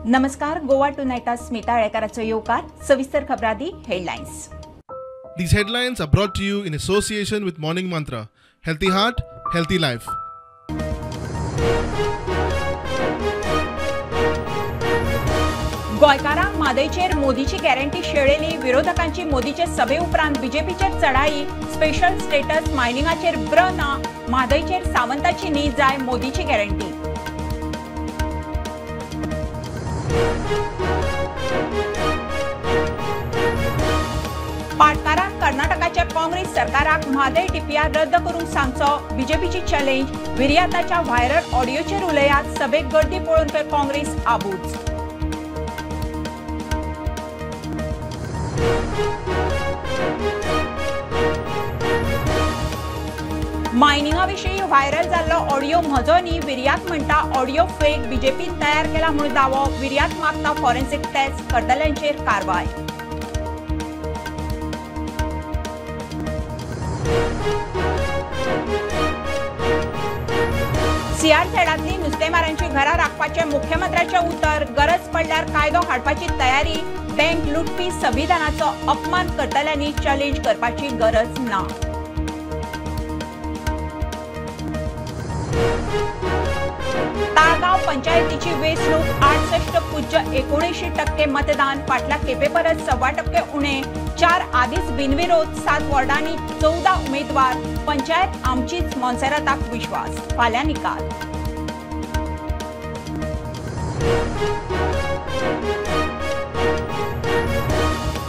नमस्कार. गोवा टुनाइट स्मिता येळेकाराचो येवकार. सविस्तर खबरादी headlines. These headlines are brought to you in association with Morning Mantra. Healthy heart, healthy life. गोंयकारांक म्हादयचेर मोदीची guarantee शेळयली. विरोधकांची मोदीचे सभे उपरांत बीजेपीचेर चढाई. स्पेशल स्टेटस मायनिंगाचेर ब्र ना. म्हादयचेर सावंताची न्ही जाय मोदीची गॅरंटी. पाटकारान कर्नाटकाच्या काँग्रेस सरकाराक म्हादय डीपीआर रद्द करूंक सांगचो. बीजेपीची चॅलेंज. विर्याताच्या व्हायरल ऑडिओचेर उलयात. सभेक गर्दी पळोवन काँग्रेस आबूज. मायनिंगा विशीं व्हायरल जाल्लो ऑडिओ म्हजो न्ही. विर्यात म्हणटा ऑडिओ फेक. बीजेपीन तयार केला म्हूण दावो. विर्यात मागता फॉरेन्सिक टेस्ट. करतल्यांचेर कारवाय. सीआरझेडांतली नुस्तेमारांची घरां राखपाचें मुख्यमंत्र्याचें उतर. गरज पडल्यार कायदो हाडपाची तयारी. बँक लुटपी संविधानाचो अपमान करतल्यांनी चॅलेंज करपाची गरज ना. ताळगांव पंचायतीची वेंचणूक. 68.19% मतदान. फाटल्या खेपे परस 6% उणे. 4 आदींच बिनविरोध. 7 वॉर्डांनी 14 उमेदवार. पंचायत आमचीच. मोन्सेराताक विश्वास. फाल्यां निकाल.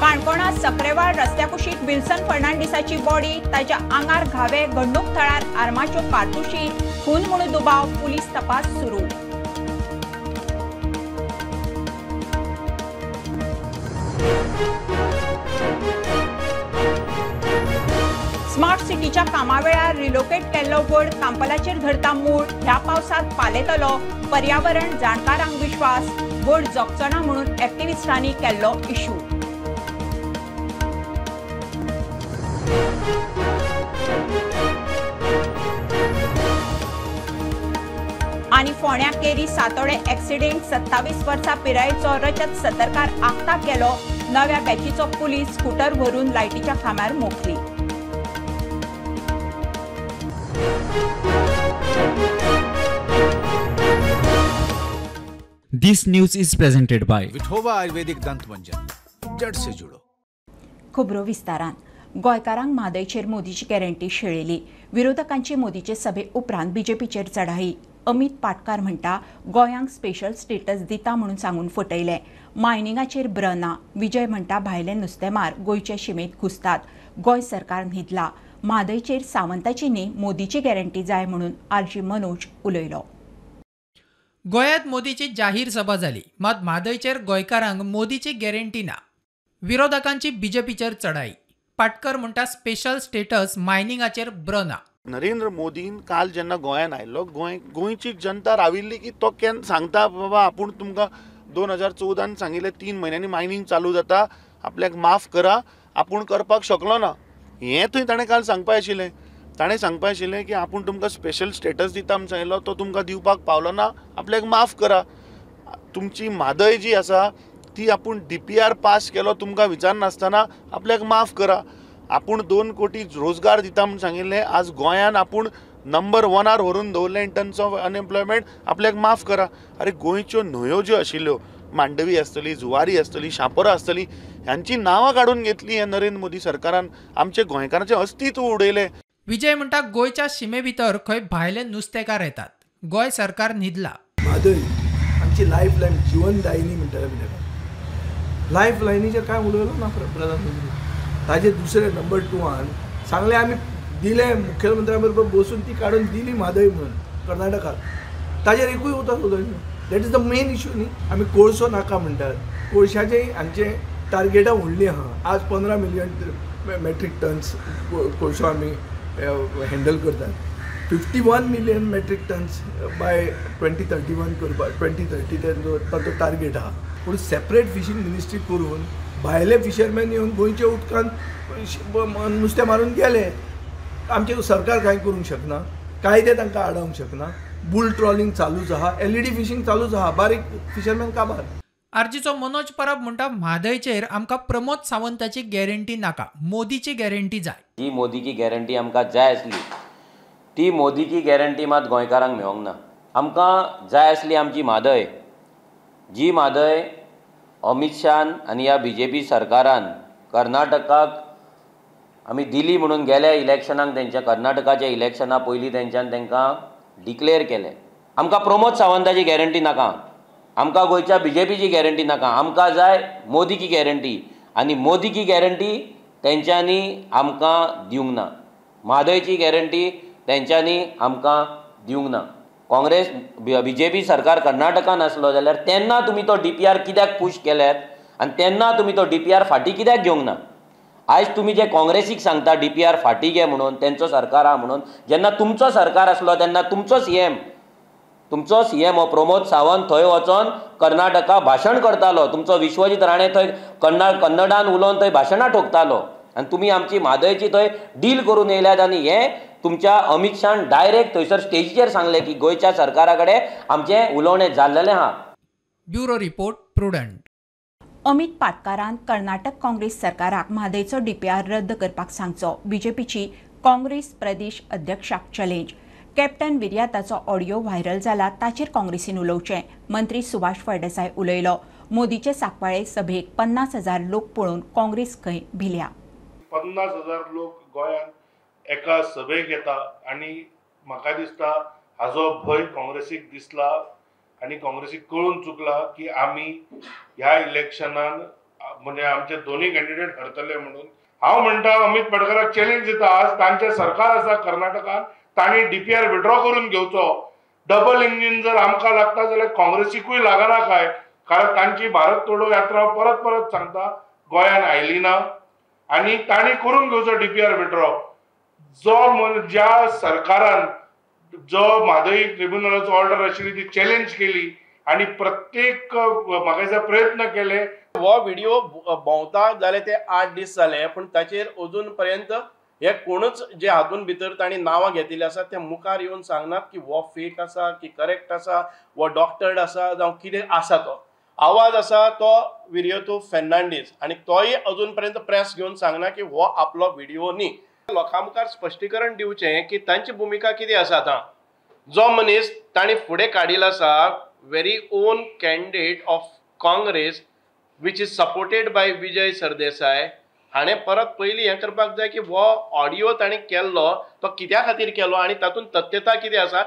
काणकोणा सकरेवाळ रस्त्या कुशीक विल्सन फर्नांडिसाची बॉडी. ताच्या आंगार घावे. गंडूक थळार आर्माच्यो कारतुशी. खून म्हणून दुबाव. पुलीस तपास सुरू. स्मार्ट सिटीच्या कामावेळार रिलोकेट केल्लो व्हड. कांपलाचेर धरता मूळ. ह्या पावसात पालयतलो. पर्यावरण जाणकारांक विश्वास. व्हड जगचो ना म्हणून एक्टिव्हिस्टांनी केल्लो इश्यू. आनी फोंड्या केरी सातोडे एक्सिडेंट. 27 वर्सां पिरायेचो रजत सतरकार आखताक गेलो. नव्या बॅचीचो पुलीस स्कूटर व्हरून लायटीच्या खांब्यार मोखली. This news is presented by Vithoba आयुर्वेदिक दंत मंजन. जड़ से जुड़ो. खबरो विस्तारान. गोंयकारांक म्हादयचेर मोदीची गॅरंटी शेळयली. विरोधकांची मोदीचे सभे उपरांत बीजेपीचेर चढाई. अमित पाटकार म्हणटा गोंयांक स्पेशल स्टेटस दिता म्हणून सांगून फटयले. मायनिंगाचेर ब्र ना. विजय म्हणटा भायले नुस्तेमार गोंयचे शिमेत घुसतात. गोंय सरकार न्हिदला. म्हादयचेर सावंताची न्ही मोदीची गॅरंटी जाय म्हणून आरजी मनोज उलयलो. गोंयांत मोदीची जाहीर सभा जाली. मात म्हादयचेर गोंयकारांक मोदीची गॅरंटी ना. विरोधकांची बीजेपीचेर चढाई. पाटकर म्हणटा स्पेशल स्टेटस मायनिंगाचेर ब्र ना. नरेंद्र मोदीन काल जेन्ना गोंयांत आयिल्लो गोंयची जनता राविल्ली की तो केन्ना सांगता बाबा आपूण तुमकां 2014 सांगिल्लें 3 म्हयन्यांनी मायनिंग चालू जाता. आपल्याक माफ करा. आपूण करपाक शकलो ना. हें थंय ताणें काल सांगपाक आशिल्लें. ताणें सांगपाक आशिल्लें की आपूण तुमकां स्पेशल स्टेटस दिता म्हूण सांगिल्लो तो तुमकां दिवपाक पावलो ना. आपल्याक माफ करा. तुमची म्हादय जी आसा ती आपूण डीपीआर पास केलो तुमकां विचारनासतना. आपल्याक माफ करा. आपूण 2 कोटी रोजगार दिता म्हूण सांगिल्लें. आज गोंयांत आपूण नंबर 1 व्हरून दवरलें इन टर्म्स ऑफ अनएम्प्लॉयमेंट. आपल्याक माफ करा. अरे गोंयच्यो न्हंयो ज्यो आशिल्ल्यो मांडवी आसतली, जुवारी आसतली, शापोरा आसतली, ह्यांची नांवां काडून घेतली ह्या नरेंद्र मोदी सरकारान. आमचे गोंयकारांचें अस्तित्व उडयलें. विजय म्हणटा गोंयच्या शिमे भितर खंय भायले नुस्तेकार येतात. गोंय सरकार न्हिदला. म्हादय आमची लायफ लायन जीवनदायिनी म्हणटाले कितें. लायफ लायनीचेर कांय उलयलो ना प्रधानमंत्री. ताजे दुसरे नंबर 2 सांगले आमी दिले मुख्यमंत्र्या बरोबर बसून ती काडून दिली म्हादय म्हणून कर्नाटकाक. ताजेर एकूय उतर उलयलो. That is the main issue न्ही. आमी कोळसो नाका म्हणटात. कोळशाचे हांचे टार्गेटां व्हडलीं आहा. आज 15 मिलियन मेट्रीक टन्स कोळसो आमी हँडल करतात. 51 मिलियन मेट्रीक टन्स बाय 2031 करपाक 2030 ताचो टार्गेट आहा. पूण सेपरेट फिशींग मिनिस्ट्री करून भायले फिशरमॅन येवन गोंयच्या उदकांत नुस्तें मारून गेले. आमचे सरकार कांय करूंक शकना. कायदे तांकां आडावंक शकना. बुल ट्रॉलिंग चालूच आहा. LED फिशींग चालूच आहा. बारीक फिशरमॅन काबार. आरजीचो मनोज परब म्हणटा म्हादयचेर आमकां प्रमोद सावंताची गॅरंटी नाका, मोदीची गॅरंटी जाय. जी मोदीची गॅरंटी आमकां जाय आसली ती मोदीची गॅरंटी मात गोंयकारांक मेळोंक ना. आमकां जाय आसली आमची म्हादय, जी म्हादय अमित शान आनी ह्या BJP सरकारान कर्नाटकाक आमी दिली म्हणून गेल्या इलेक्शनाक, तेंच्या कर्नाटकाच्या इलेक्शना पयलीं तेंच्यान तांकां डिक्लेअर केलें. आमकां प्रमोद सावंताची गॅरंटी नाका, आमकां गोंयच्या BJPची गॅरंटी नाका, आमकां जाय मोदीची गॅरंटी. आनी मोदीची गॅरंटी तेंच्यांनी आमकां दिवंक ना, म्हादयची गॅरंटी तेंच्यांनी आमकां दिवंक ना. काँग्रेस BJP सरकार कर्नाटकान आसलो जाल्यार तेन्ना तुमी तो DPR कित्याक पुश केल्यात आनी तेन्ना तुमी तो DPR फाटीं कित्याक घेवंक ना. आयज तुमी जे काँग्रेसीक सांगता DPR फाटीं घे म्हणून, तेंचो सरकार आहा म्हणून, जेन्ना तुमचो सरकार आसलो तेन्ना तुमचो CM हो प्रमोद सावंत थंय वचोन कर्नाटका भाशण करतालो. तुमचो विश्वजीत राणे थंय कन्नडान उलोवन थंय भाशणां ठोकतालो आनी तुमी आमची म्हादयची थंय डील करून येयल्यात. आनी हें तुमच्या अमित शान डायरेक्ट थंयसर स्टेजीचेर सांगलें की गोंयच्या सरकारा कडेन आमचें उलोवणें जाल्लेलें आहा. Bureau report Prudent. अमित पाटकारान कर्नाटक काँग्रेस सरकाराक म्हादयचो DPR रद्द करपाक सांगचो. BJPची काँग्रेस प्रदेश अध्यक्षाक चॅलेंज. कॅप्टन विर्याताचो ऑडियो व्हायरल जाला, ताचेर काँग्रेसीन उलोवचें. मंत्री सुभाष फळदेसाय उलयलो. मोदीचे सांकवाळे सभेक 50,000 लोक पळोवन काँग्रेस खंय भिल्या. 50,000 लोक गोंयांत एका सभेक येता आनी म्हाका दिसता हाजो भंय काँग्रेसीक दिसला आनी काँग्रेसीक कळून चुकला की आमी ह्या इलेक्शनान म्हणजे आमचे दोन्ही कॅन्डिडेट हरतले म्हणून. हांव म्हणटा अमित पाटकाराक चॅलेंज दिता, आज तांचें सरकार आसा कर्नाटकान, तांणी DPR विड्रॉ करून घेवचो. डबल इंजीन जर आमकां लागता जाल्यार काँग्रेसीकूय लागना काय, कारण तांची भारत तोडो यात्रा परत परत सांगता गोंयान आयली ना आनी तांणी करून घेवचो DPR विड्रॉ. ज्या सरकारान जो म्हादय ट्रिब्युनलाचो ऑर्डर आशिल्ली ती चॅलेंज केली आनी प्रत्येक म्हाका दिसता प्रयत्न केले. हो व्हिडिओ भोंवता जाल्यार ते 8 दीस जाले, पण ताचेर अजून पर्यंत हे कोणूच जे हातून भितर तांणी नांवां घेतिल्लीं आसा ते मुखार येवन सांगनात की हो फेक आसा की करेक्ट आसा, हो डॉक्टर्ड आसा जावं कितें आसा. तो आवाज आसा तो विर्यातो फेर्नांडीस आनी तोय अजून पर्यंत प्रेस घेवन सांगना की हो आपलो व्हिडिओ न्ही. लोकां मुखार स्पश्टीकरण दिवचें की तांची भुमिका कितें आसा. आतां जो मनीस तांणी फुडें काडिल्लो आसा, very own candidate of Congress which is supported by Vijay Sardesai, हाणें परत पयलीं हें करपाक जाय की हो ऑडियो ताणें केल्लो तो कित्या खातीर केलो आनी तातूंत तथ्यता कितें आसा.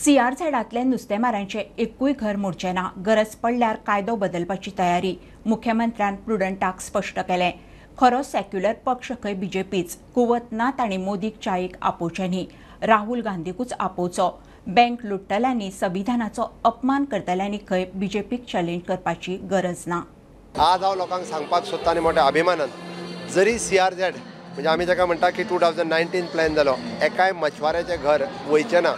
CRZांतल्या नुस्तेमारांचें एकूय घर मोडचें ना. गरज पडल्यार कायदो बदलपाची तयारी. मुख्यमंत्र्यान प्रुडंटाक स्पश्ट केलें. खरो सेक्युलर पक्ष खंय BJPच. कुवत ना तांणी मोदीक चायेक आपोवचें न्ही, राहुल गांधीकूच आपोवचो. बँक लुट्टल्यांनी, संविधानाचो अपमान करतल्यांनी खंय BJPक चॅलेंज करपाची गरज ना. आज हांव लोकांक सांगपाक सोदता आनी मोठ्या अभिमानान, जरी CRZ म्हणजे आमी जाका म्हणटा की 2019 प्लॅन जालो, एकाय मछवाऱ्याचें घर वयचें ना,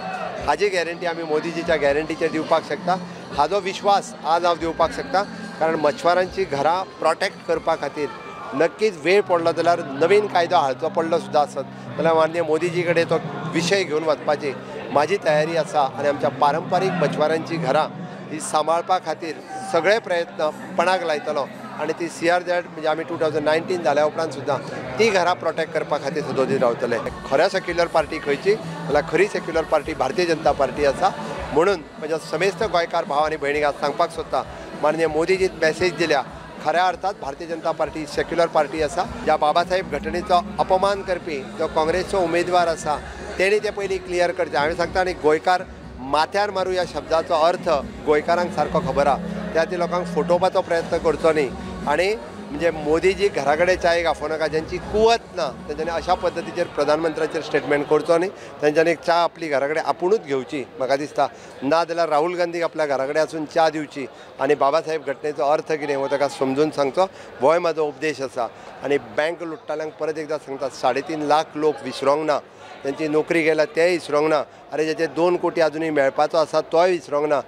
हाजी गॅरंटी आमी मोदीजीच्या गॅरंटीचेर दिवपाक शकता. हाजो विश्वास आज हांव दिवपाक शकता, कारण मछवारांची घरां प्रोटेक्ट करपा खातीर नक्कीच वेळ पडलो जाल्यार नवीन कायदो हाडचो पडलो सुद्दां आसत जाल्यार माननीय मोदीजी कडेन तो विशय घेवन वचपाची माझी तयारी आसा. आनी आमच्या पारंपारीक मछवारांची घरां ही सांबाळपा खातीर सगळे प्रयत्न पणाक लायतलो आनी ती CRZ म्हणजे आमी 2019 जाल्या उपरांत सुद्दां ती घरां प्रोटेक्ट करपा खातीर सदोदीत रावतले. खऱ्या सेक्युलर पार्टी खंयची जाल्यार खरी secular party Bharatiya Janata party आसा. म्हणून म्हज्या समेस्त गोंयकार भाव आनी भयणीक आज सांगपाक सोदता, माननीय मोदीजीत मेसेज दिल्या, खऱ्या अर्थात Bharatiya Janata party secular party आसा. ज्या बाबासाहेब घटनेचो अपमान करपी जो काँग्रेसचो उमेदवार आसा तेणी ते पयलीं क्लियर करचें. हांवें सांगता आनी गोंयकार माथ्यार मारू ह्या शब्दाचो अर्थ गोंयकारांक सारको खबर आहा. त्या खातीर लोकांक फटोवपाचो प्रयत्न करचो न्ही. आनी म्हणजे मोदीजी घरा कडेन चायेक आफोनाका, ज्यांची कुवत ना तेंच्यांनी अशा पद्दतीचेर प्रधानमंत्र्याचेर स्टेटमेंट करचो न्ही. तेंच्यांनी च्या आपली घरा कडेन आपुणूच घेवची म्हाका दिसता. ना जाल्यार राहुल गांधीक आपल्या घरा कडेन आसून च्या दिवची आनी बाबासाहेब घटनेचो अर्थ कितें हो ताका समजून सांगचो. होय म्हाजो उपदेश आसा. आनी बँक लुट्टल्यांक परत एकदां सांगता, 3.5 लाख लोक विसरोंक ना, त्यांची नोकरी गेल्या तेय विसरोंक ना. अरे जेचे 2 कोटी अजुनूय मेळपाचो आसा तोय विसरोंक ना.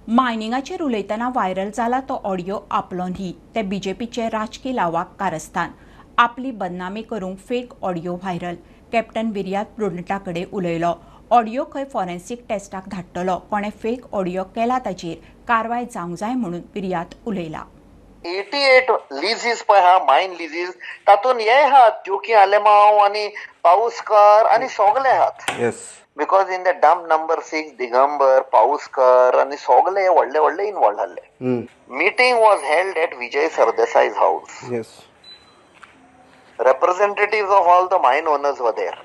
मायनिंगाचेर उलयतना व्हायरल जाला तो ऑडियो आपलो न्ही, ते BJPचे राजकी लावाक कारस्थान. आपली बदनामी करूंक फेक ऑडियो व्हायरल. कॅप्टन विर्यात प्रुडंटा कडेन उलयलो. ऑडियो खंय फॉरेन्सिक टेस्टाक धाडटलो. कोणे फेक ऑडियो केला ताचेर कारवाय जावंक जाय म्हणून विर्यात उलयला. 88 लिजीस पळय हा मायन लिजीस तातून हे आहात ट्युकी आलेमांव आनी पाऊसकार आनी सगळे आहात. Because in the dump number 6 Digambar Pauskar आनी सगळे व्हडले व्हडले इनवॉल्व जाल्ले. Meeting was held at Vijay Sardesai's house. representatives of all the mine owners were there.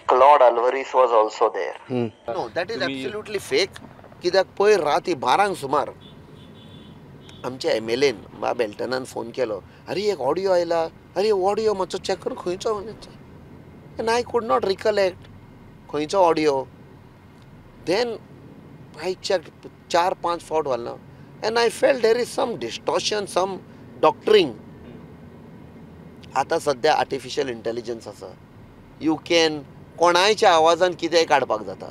Claude Alvarez was also there. No, that is absolutely fake. कित्याक पळय राती 12 सुमार आमच्या MLAन बा बेल्टनान फोन केलो. अरे एक ऑडियो आयला. अरे ऑडियो मातसो चॅक कर खंयचो म्हणचे. And I could not recollect खंयचो ऑडियो. Then I checked 4-5 फावट वाला and I felt there is some distortion, some doctoring. आता सध्या आर्टिफिशियल इंटेलिजन्स आसा. यू कॅन कोणायच्या आवाजान कितेंय काडपाक जाता.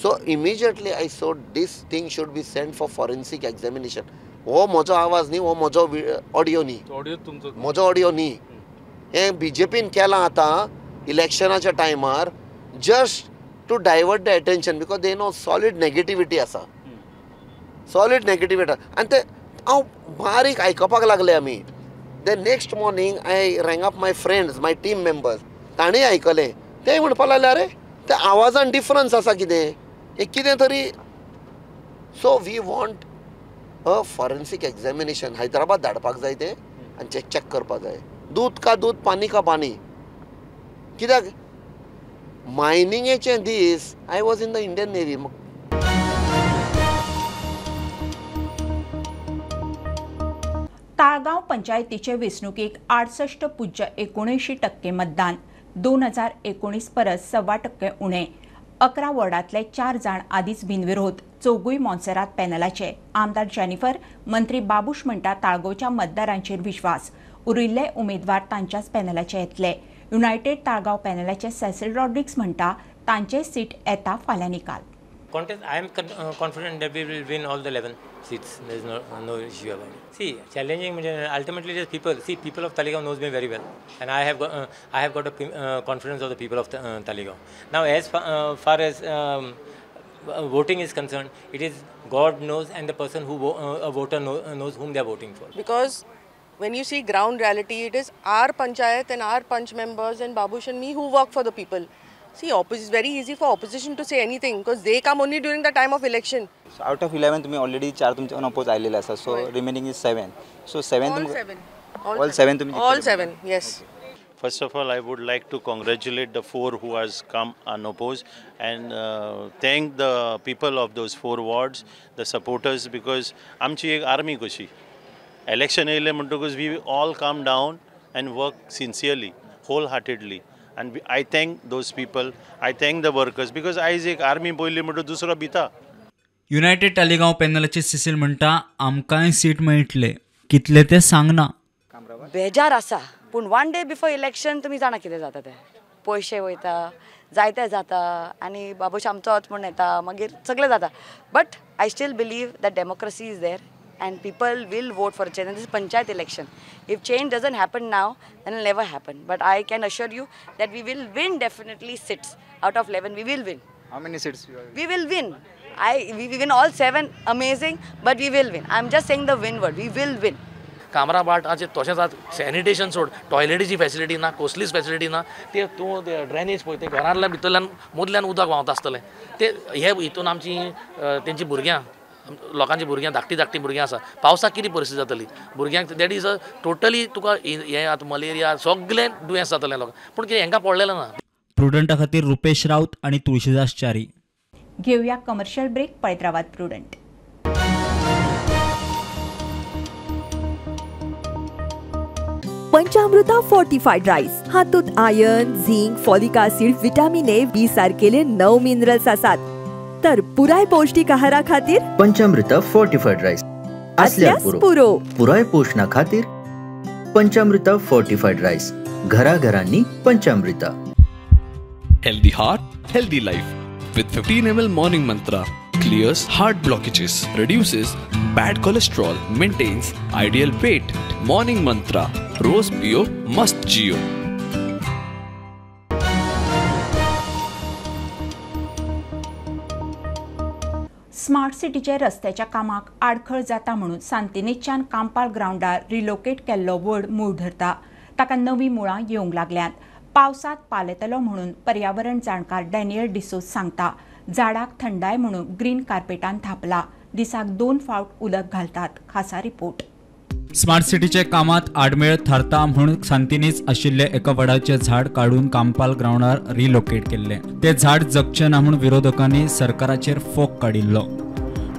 So immediately I saw this thing should be send for forensic examination. हो म्हजो आवाज न्ही, हो म्हजो ऑडियो न्ही, म्हजो ऑडियो न्ही. हें BJPन केलां आतां इलेक्शनाच्या टायमार just to divert the attention because they know solid negativity आसा. सॉलिड नेगेटिविटी आनी ते हांव बारीक आयकपाक लागले आमी. The next morning I rang up my friends, my team members. ताणें आयकलें. ते म्हणपाक लागले अरे त्या आवाजान डिफरन्स आसा कितें, एक कितें तरी. So we want a forensic examination. Hyderabad धाडपाक जाय ते आनी चॅक करपाक जाय. दूध का दूध, पानी का पानी. कित्याक मायनिंगेचे दीस I was in the Indian Navy. Taleigao पंचायतीचे वेंचणुकेक 68.79% मतदान. 2019 परस 6% उणे. 11 वॉर्डांतले 4 जाण आदींच बिनविरोध. 4 मोन्सेरात पॅनलाचे. आमदार जेनिफर, मंत्री बाबूश म्हणटा ताळगांवच्या मतदारांचेर विश्वास. उरिल्ले उमेदवार तांच्याच पॅनलाचे येतले. युनायटेड ताळगांव पॅनलाचे सेसिल रॉड्रिग्स म्हणटा तांचे सीट येता फाल्यां निकाल. Contest, I am confident that we will win all the 11 seats. There is no issue about it. See, challenging, ultimately, just people. See, people of Talegaon knows me very well, and I have got a confidence of the people of Talegaon. Now, as far as voting is concerned, it is God knows, and the person who a voter knows whom they are voting for. Because when you see ground reality, it is our panchayat and our punch members and Babush and me who work for the people. See, it's very easy for opposition to say anything because they come only during the time of election. So out of 11, तुम्ही already 4 तुमचे unopposed आलेले असतात. So remaining is 7. So 7. All 7 तुम्ही. All 7. Yes. First of all, I would like to congratulate the 4 who has come unopposed and thank the people of those 4 wards, the supporters, because आमची एक army कशी. Election येयले म्हणटकूच we all come down and work sincerely, wholeheartedly. And I thank those people, I thank the workers because आयज एक army पयली म्हणटा दुसरो भिता. युनायटेड तालिगांव पॅनलाचे सिसील म्हणटा आमकांय सीट मेळटले. कितले ते सांगना. बेजार आसा पूण 1 डे बिफोर इलेक्शन तुमी जाणा कितें जाता तें. पयशे वयता, जायते जाता आनी बाबूश आमचोच म्हूण येता, मागीर सगळें जाता. But I still believe that democracy is there and people will vote for a change. And this is panchayat election. If change doesn't happen now, then it will never happen. But I can assure you that we will win definitely seats. Out of 11, we will win. How many seats? We will win. We win all 7, amazing, but we will win. I'm just saying the win word. We will win. कामराबाट आज तशेंच आज sanitation सोड, टॉयलेटीची facility ना, कसलीच facility ना. ते तूं ते ड्रेनेज पळय ते घरांतल्या भितरल्यान मदल्यान उदक व्हांवता आसतलें. ते हे हितून आमची तेंची भुरग्यां लोकांची भुरग्यां धाकटी भुरग्यां आसा. पावसाक कितें परिस्थिती जातली भुरग्यांक. दॅट इज अ टोटली तुका हें आतां मलेरिया सगळें दुयेंस जातलें लोकांक. पूण कितें हांकां पडलेलें ना. प्रुडंटा खातीर रुपेश राऊत आणि तुळशीदास च्यारी. घेऊया कमर्शियल ब्रेक. पळयत रावात प्रुडंट. पंचामृता फोर्टिफाईड राईस. हातूंत iron, zinc, folic acid, vitamin A, B सारकेले 9 मिनरल्स आसात. तर पुराय पौष्टिक आहारा खातीर पंचामृता फोर्टिफाईड राईस असल्यास पुरो. पुराय पोषणा खातीर पंचामृता फोर्टिफाईड राईस. घराघरांनी पंचामृता. Healthy heart, healthy life with 15 ml Morning Mantra. clears heart blockages, reduces bad cholesterol, maintains ideal weight. Morning Mantra, रोज पियो मस्त जियो. स्मार्ट सिटीचे रस्त्याच्या कामाक आडखळ जाता म्हणून सांतिनेच्यान कांपाल ग्राउंडार रिलोकेट केल्लो वड मूळ धरता. ताका नवी मुळां येवंक लागल्यात. पावसात पाल येतलो म्हणून पर्यावरण जाणकार डॅनियल डिसोज सांगता. झाडाक थंडाय म्हणून ग्रीन कार्पेटान थापला. दिसाक 2 फावट उदक घालतात. खासा रिपोर्ट. स्मार्ट सिटीचे कामात आडमेळ थारता म्हणून सांतिनेच आशिल्ले एका वडाचे झाड काढून कांपाल ग्राउंडार रिलोकेट केल्ले. ते झाड जगचे ना म्हणून विरोधकांनी सरकाराचेर फोग काडिल्लो.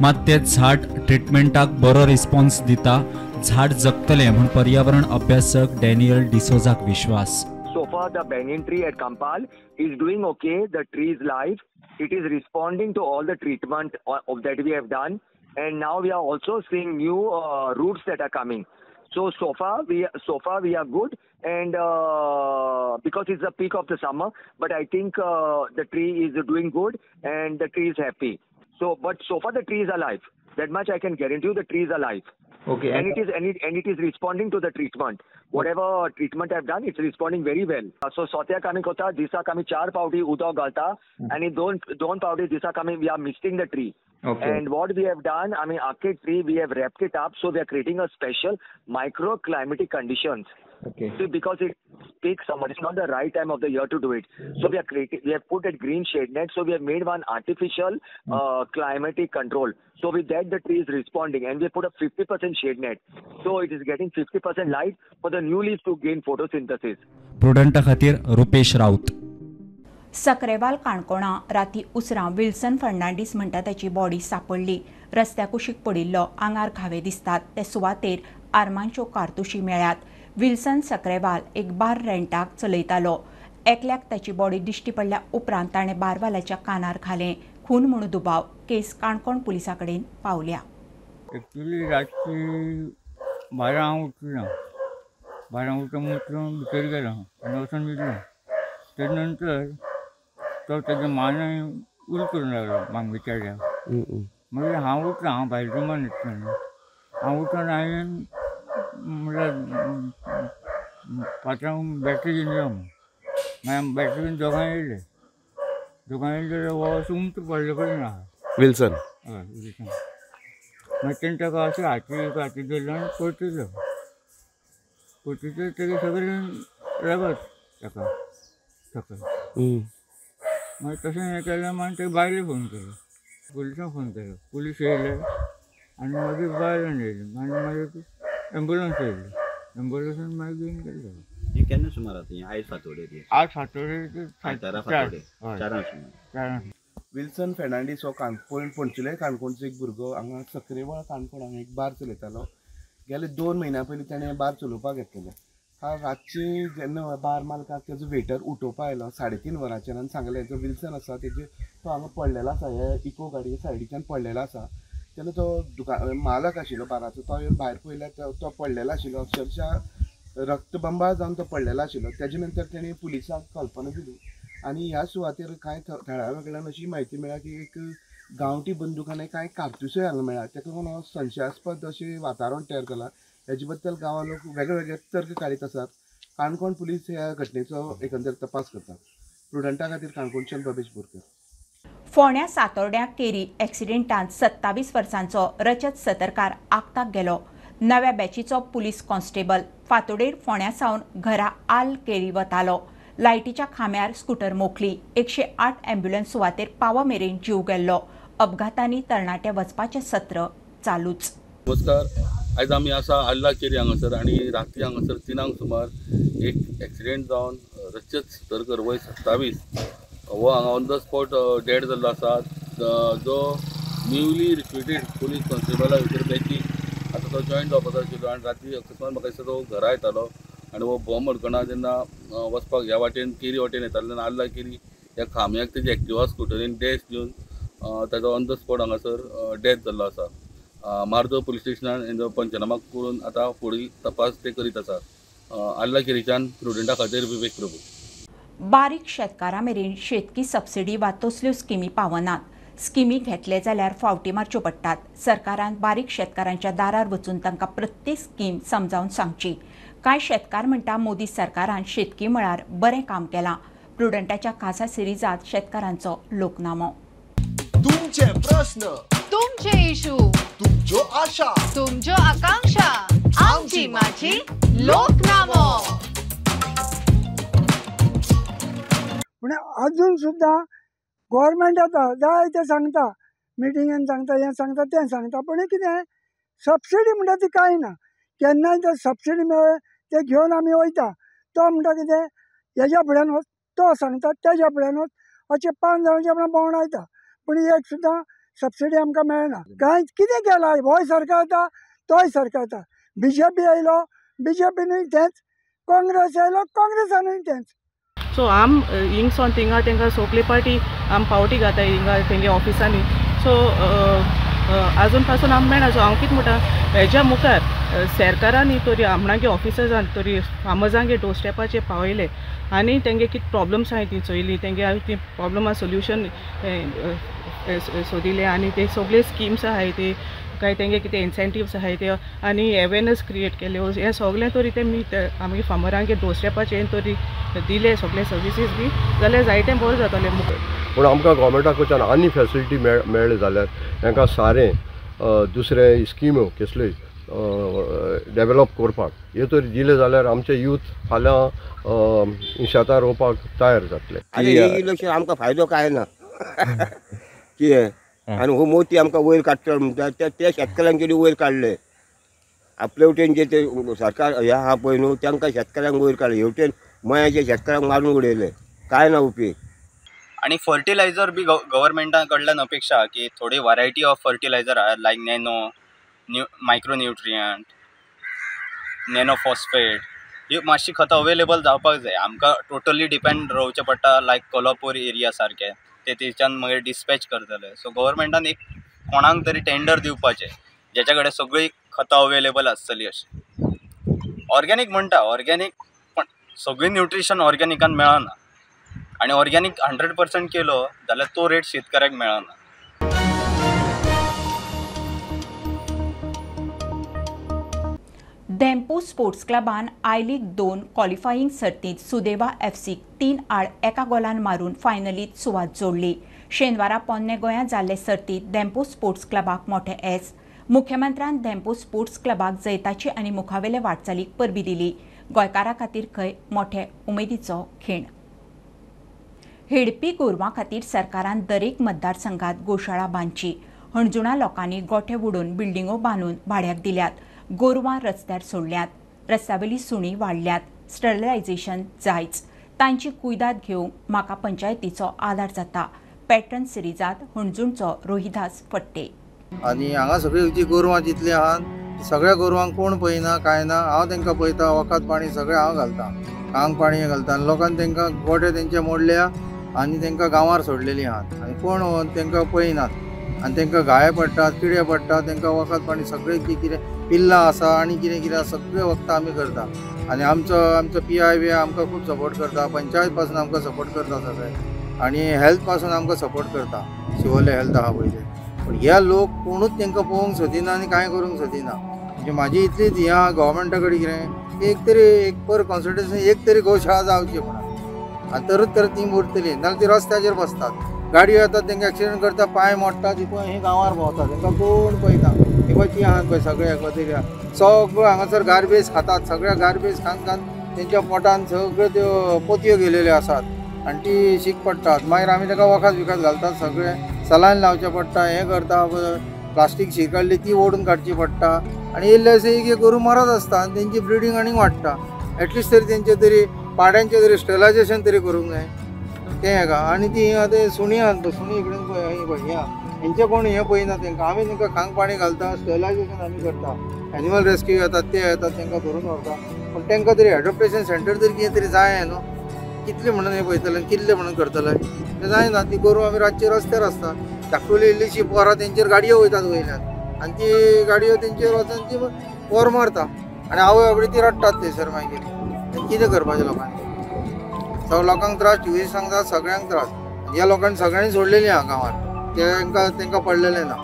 मात ते झाड ट्रिटमेंटाक बरो रिस्पॉन्स दिता. झाड जगतले म्हणून पर्यावरण अभ्यासक डॅनियल डिसोजाक विश्वास. So far the banyan tree at Kampal is doing okay. The tree is live. It is responding to all the treatment that we have done. And now we are also seeing new roots that are coming. So far we are good, and because it's the peak of the summer, but I think the tree is doing good and the tree is happy. But so far the tree is alive. That much I can guarantee you. The tree is alive. Okay. And it is responding to the treatment. Whatever treatment I've done, it's responding very well. So सोत्याक आमी कोता दिसाक आमी 4 फावटी उदक घालता आनी दोन फावटी दिसाक आमी we are misting the tree. Okay. And what we have done, I mean, Arcade tree, we have wrapped it up, so we are creating a special microclimatic conditions. Okay. So because it's peak summer, it's not the right time of the year to do it. So we have put a green shade net, so we have made one artificial climatic control. So with that, the tree is responding, and we have put a 50% shade net. So it is getting 50% light for the new leaves to gain photosynthesis. प्रुडंटा खातीर रुपेश राऊत. सकरेवाल काणकोणा राती उसरां Wilson Fernandes म्हणटा त्याची body सापडली. रस्त्या कुशीक पडिल्लो, आंगार घावे दिसतात. ते सुवातेर आर्मांच्यो कारतुशी मेळ्ळ्यात. विल्सन सकरेवाल एक बार रेंटाक चलयतालो. एकल्याक ताची बॉडी दिश्टी पडल्या उपरांत ताणें बारवालाच्या कानार घालें. खून म्हणून दुबाव. केस काणकोण पुलिसा कडेन पावल्या. एक्चुली रातची 12 हांव उठलो. 12 उठून भितर गेलो आनी वचून न्हिदलो. तेजे नंतर तो तेजे माने उल करून लागलो म्हाका विचारल्या. मागीर हांव उठलो. हांव भायर रुमान न्हिदतालो. हांव उठून हांवें म्हणल्यार पात्रांक बॅटरी घेवन यो. मागीर बॅटरी घेवन दोगांय येयले. जाल्यार हो सुमत पडले कडेन ना विल्सन. हय विल्सन. मागीर तेणें ताका अशें हाती धरलो आनी पळयतलो. तेगे सगळें रगत ताका सकयल. मागीर तशें हें केलें. मागीर ते बायले फोन केलो. पुलिसांक फोन केलो. पुलीस येयले आनी मागीर बायलान येयली. आनी मागीर एम्बुलन्स येयली. एम्बुलन्सान मागीर घेवन गेले. हे केन्ना सुमार आतां आयज फातोडे आज फातोडे 4 विल्सन फेर्नांडीस हो पणचुले काणकोणचो एक भुरगो हांगा सकरेवाळ काणकोण हांगा एक बार चलयतालो. गेले 2 म्हयन्या पयलीं ताणें बार चलोवपाक घेतलेलें. रातची जेन्ना बार मालकाक तेजो वेटर उठोवपा आयलो 3:30 वरांचेर आनी सांगलें जो विल्सन आसा तेजे तो हांगा पडलेलो आसा. हे इको गाडये सायडीच्यान पडलेलो आसा. तेन्ना तो मालक आशिल्लो बाराचो तो येवन भायर पळयल्यार तो पडलेलो आशिल्लो. अक्षरशा रक्तबंबाळ जावन तो पडलेलो आशिल्लो. तेजे नंतर तेणें पुलिसांक कल्पना दिली आनी ह्या सुवातेर कांय थळाव्या कडल्यान अशी म्हायती मेळ्ळ्या की एक गांवठी बंदूक आनी कांय कारतुसोय हांगा मेळ्ळ्या. ताका लागून हो संशयास्पद अशें वातावरण तयार केलां. हेजे बद्दल गांवां लोक वेगळे वेगळे तर्क काडीत आसात. काणकोण पुलीस ह्या घटनेचो एकंदर तपास करता. प्रुडंटा खातीर काणकोणच्यान भवेश बोरकर. फोंड्या सातोड्या केरी एक्सिडेंटांत 27 वर्सांचो रजत सतरकार आगताक गेलो. नव्या बॅचीचो पुलीस कॉन्स्टेबल फातोडेर फोंड्या सावन घरा आल केरी वतालो. लायटीच्या खांब्यार स्कूटर मोखली. 108 अँब्युलन्स सुवातेर पाव मेरेन जीव गेल्लो. अपघातांनी तरणाटे वचपाचें सत्र चालूच. नमस्कार. आयज आमी आसा आल्ला केरी हांगासर आनी राती हांगासर 3 सुमार एक एक्सिडेंट जावन रजत सतरकर वय 27 हो हांगा ऑन द स्पॉट डेड जाल्लो आसा. जो न्यूली रिक्रुटेड पुलीस कॉन्स्टेबला भितर बॅची आतां तो जॉयन जावपाचो आशिल्लो आनी राती अकस्मात म्हाका दिसता तो घरा येतालो आनी हो बॉम्ब अडकणा जेन्ना वचपाक ह्या वाटेन केरी वाटेन येतालो तेन्ना आल्ला केरी ह्या खांब्याक तेजी एक्टिवा स्कुटरीन डॅश दिवन ताजो ऑन द स्पॉट हांगासर डेथ जाल्लो आसा. मार्दो पुलीस स्टेशनान पंचनामा करून आतां फुडली तपास ते करीत आसा. आल्ला केरीच्यान प्रुडंटा खातीर विवेक प्रभू. बारीक शेतकारां मेरेन शेतकी सबसिडी वा तसल्यो स्किमी पावनात. स्किमी घेतले जाल्यार फावटी मारच्यो पडटात. सरकारान बारीक शेतकारांच्या दारार वचून तांकां प्रत्येक स्कीम समजावन सांगची. कांय शेतकार म्हणटा मोदी सरकारान शेतकी मळार बरें काम केलां. प्रुडंटाच्या खासा सिरिजांत शेतकारांचो लोकनामो. तुमचे प्रश्न, तुमचे इशू, तुमच्यो आशा, तुमच्यो आकांक्षा, आमची माझी लोकनामो. पण अजून सुद्धा गव्हर्मेंट येता जाय ते सांगता, मिटिंगेन सांगता, हें सांगता तें सांगता, पण कितें सबसिडी म्हणटा ती कांय ना. केन्नाय जर सबसिडी मेळ्ळे ते घेवन आमी वयता. तो म्हणटा कितें हेज्या फुड्यान वच, तो सांगता तेज्या फुड्यान वच, अशें 5 जाणांच्या फुड्यान भोंवडायता. पण एक सुद्दां सबसिडी आमकां मेळना. कांय कितें केलां, होय सरकार येता तोय सरकार येता. BJP आयलो, BJPनूय तेंच, काँग्रेस आयलो, काँग्रेसानूय तेंच. सो आम हिंगसोन थिंगा तांकां सगळे पार्टी आम पावटी घाताय हिंगा तेंगे ऑफिसांनी. सो आजून पासून आम मेळना. सो हांव कितें म्हणटा, हेज्या मुखार सरकारान तरी आपणागे ऑफिसर्सान तरी फार्मर्सांगे डोरस्टेपाचेर पावयले आनी तेंगे कितें प्रॉब्लम्स आहाय ती चोयली, तेंगे ती प्रॉब्लमा सोल्युशन सोदिले आनी ते सगळे स्किम्स आहाय ते काय तेंगे कितें इन्सेंटिव्स आहाय ते आनी अवेरनेस क्रिएट केले. हे सगळें तरी तेमी आमगे फार्मरांगे डोरस्टेपाचेर तरी दिले सगळे सर्विसीस बी जाल्यार जायतें बरें जातलें मुखार. पूण आमकां गोवोरमेंटा कडच्यान आनी फेसिलिटी मेळ्ळी जाल्यार तांकां सारें दुसरे स्किम्यो कसल्योय डेवलप करपाक हे तरी दिले जाल्यार आमचे यूथ फाल्यां शेतां रोवपाक तयार जातले. इलेक्शन आमकां फायदो काय ना कितें आनी हो मोदी आमकां वयर काडटा म्हणटा ते शेतकारांक वयर काडले. आपले वटेन जे ते सरकार हे आहा पळय न्हू तांकां शेतकारांक वयर काडले. हेवटेन मयाचे शेतकारांक मारून उडयले. काय ना उपेग. आणि फर्टिलायझर बी गव्हर्मेंटा कडल्यान अपेक्षा की थोडी variety of fertiliser like nano micro nutrient, nano phosphate ही मातशी खतां अवेलेबल जावपाक जाय. आमकां टोटली डिपेंड रावचें पडटा लायक कोल्हापूर एरिया सारके ते थंयच्यान मागीर डिस्पॅच करतले. सो गव्हर्मेंटान एक कोणाक तरी टेंडर दिवपाचें जेच्या कडेन सगळीं खतां अवेलेबल आसतली. अशी ऑर्गेनीक म्हणटा ऑर्गेनीक पण सगळी न्यूट्रिशन ऑर्गेनिकान मेळना आणि ऑर्गेनीक 100% केलो जाल्यार तो रेट शेतकऱ्याक मेळना. धेंपू स्पोर्ट्स क्लबान आय लीग 2 क्वॉलिफायींग सर्तीत सुदैवा FC 3-8 एका गोलान मारून फायनलीत सुवात जोडली. शेनवारा पोन्ने गोंयांत जाल्ले सर्तीत धेंपू स्पोर्ट्स क्लबाक मोठे येस. मुख्यमंत्र्यान धेंपू स्पोर्ट्स क्लबाक जैताची आनी मुखावेले वाटचालीक परबी दिली. गोंयकारां खातीर खंय मोठे उमेदीचो खीण. हिडपी गोरवां खातीर सरकारान दरेक मतदारसंघात गोशाळा बांदची. हणजुणा लोकांनी गोठे उडोवन बिल्डिंगो बांदून भाड्याक दिल्यात. गोरवां रस्त्यार सोडल्यात. रस्त्यावेली सुणी वाडल्यात. स्टरलायझेशन जायच. तांची कुयदाद घेवंक म्हाका पंचायतीचो आदार जाता. पॅटर्न सिरिजांत हणजुणचो रोहिदास फट्टे. आनी हांगा सगळीं जी गोरवां जितली आहात सगळ्या गोरवांक कोण पळयना काय ना. हांव तांकां पळयता. वखद पाणी सगळें हांव घालता. कांग पाणी घालता. लोकांनी तांकां गोठे तेंचे मोडल्या आनी तांकां गांवार सोडलेलीं आहात आनी कोण तांकां पळयनात आनी तांकां घाये पडटात, किडे पडटात. तांकां वखद पाणी सगळें कितें पिल्लां आसा आनी कितें कितें सगळें वखदां आमी करता. आनी आमचो PI बी आमकां खूब सपोर्ट करता. पंचायत पासून आमकां सपोर्ट करता सगळें आनी हेल्थ पासून आमकां सपोर्ट करता. शिवोले हेल्थ आहा पळय ते. पूण ह्या लोक कोणूच तांकां पळोवंक सोदिना आनी कांय करूंक सोदिना. म्हणजे म्हाजी इतलीच हें आहा गव्हर्मेंटा कडेन कितें एक तरी एक पर कॉन्स्टिट्युन्सी एक तरी गोशाळा जावची म्हणून आनी तरच तर ती उरतली. नाजाल्यार ती रस्त्याचेर बसतात. गाडयो येतात तांकां एक्सिडेंट करता पांय मोडटा. ती पळय हे गांवार भोंवतात तांकां कोण पळयता. हे पळय ती आहात पळय सगळे एकवटेन सगळो हांगासर गार्बेज खातात. सगळ्या गार्बेज खान तेंच्या पोटान सगळ्यो त्यो पोतयो गेलेल्यो आसात आनी ती शीक पडटात. मागीर आमी ताका वखद विखद घालतात. सगळें सलायन लावचें पडटा. हें करता प्लास्टीक शीक काडली ती ओडून काडची पडटा आनी येयल्ले अशें एक गोरू मरत आसता आनी तेंची ब्रिडींग आनीक वाडटा. एटलिस्ट तरी तेंचे तरी पाड्यांचें तरी स्टरलायझेशन तरी करूंक जाय तें हेका. आनी ती आतां सुणी आहात सुणी इकडेन पळय हेंचे कोण हें पळयना तांकां. आमी तांकां खांग पाणी घालता. स्टरलायझेशन आमी करता. एनिमल रेस्क्यू येतात ते येतात तांकां धरून व्हरता. पूण तांकां तरी एडॉप्टेशन सेंटर तरी कितें तरी जाय न्हू. कितले म्हणून हें पळयतले कितले म्हणून करतले तें जायना. ती गोरवां आमी रातची रस्त्यार आसता. धाकटुली इल्लीशी पोरां तेंचेर गाडयो वयतात वयल्यान आनी ती गाडयो तेंचेर वचून ती पोर मारता आनी आवय बाबडी ती रडटात थंयसर. मागीर कितें करपाचें लोकांनी. सगळ्या लोकांक त्रास ट्युरिस्टांक त्रास सगळ्यांक त्रास. ह्या लोकांनी सगळ्यांनी सोडलेलीं आहा गांवांत. तांकां पडलेले ना.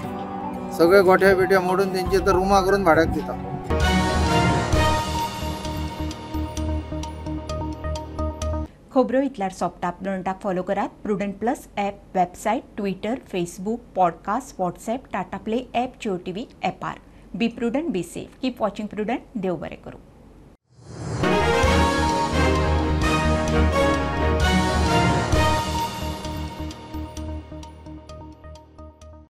सगळे गोठे बिठे मोडून तेंचे तर रुमां करून भाड्याक दिता. खबरो इतल्यार सोंपता. प्रुडंटाक फॉलो करात. Prudent plus app, website, Twitter, Facebook, podcast, WhatsApp, Tata play app, Jio TV ॲपार. Be Prudent, be safe. Keep watching Prudent. देव बरें करूं.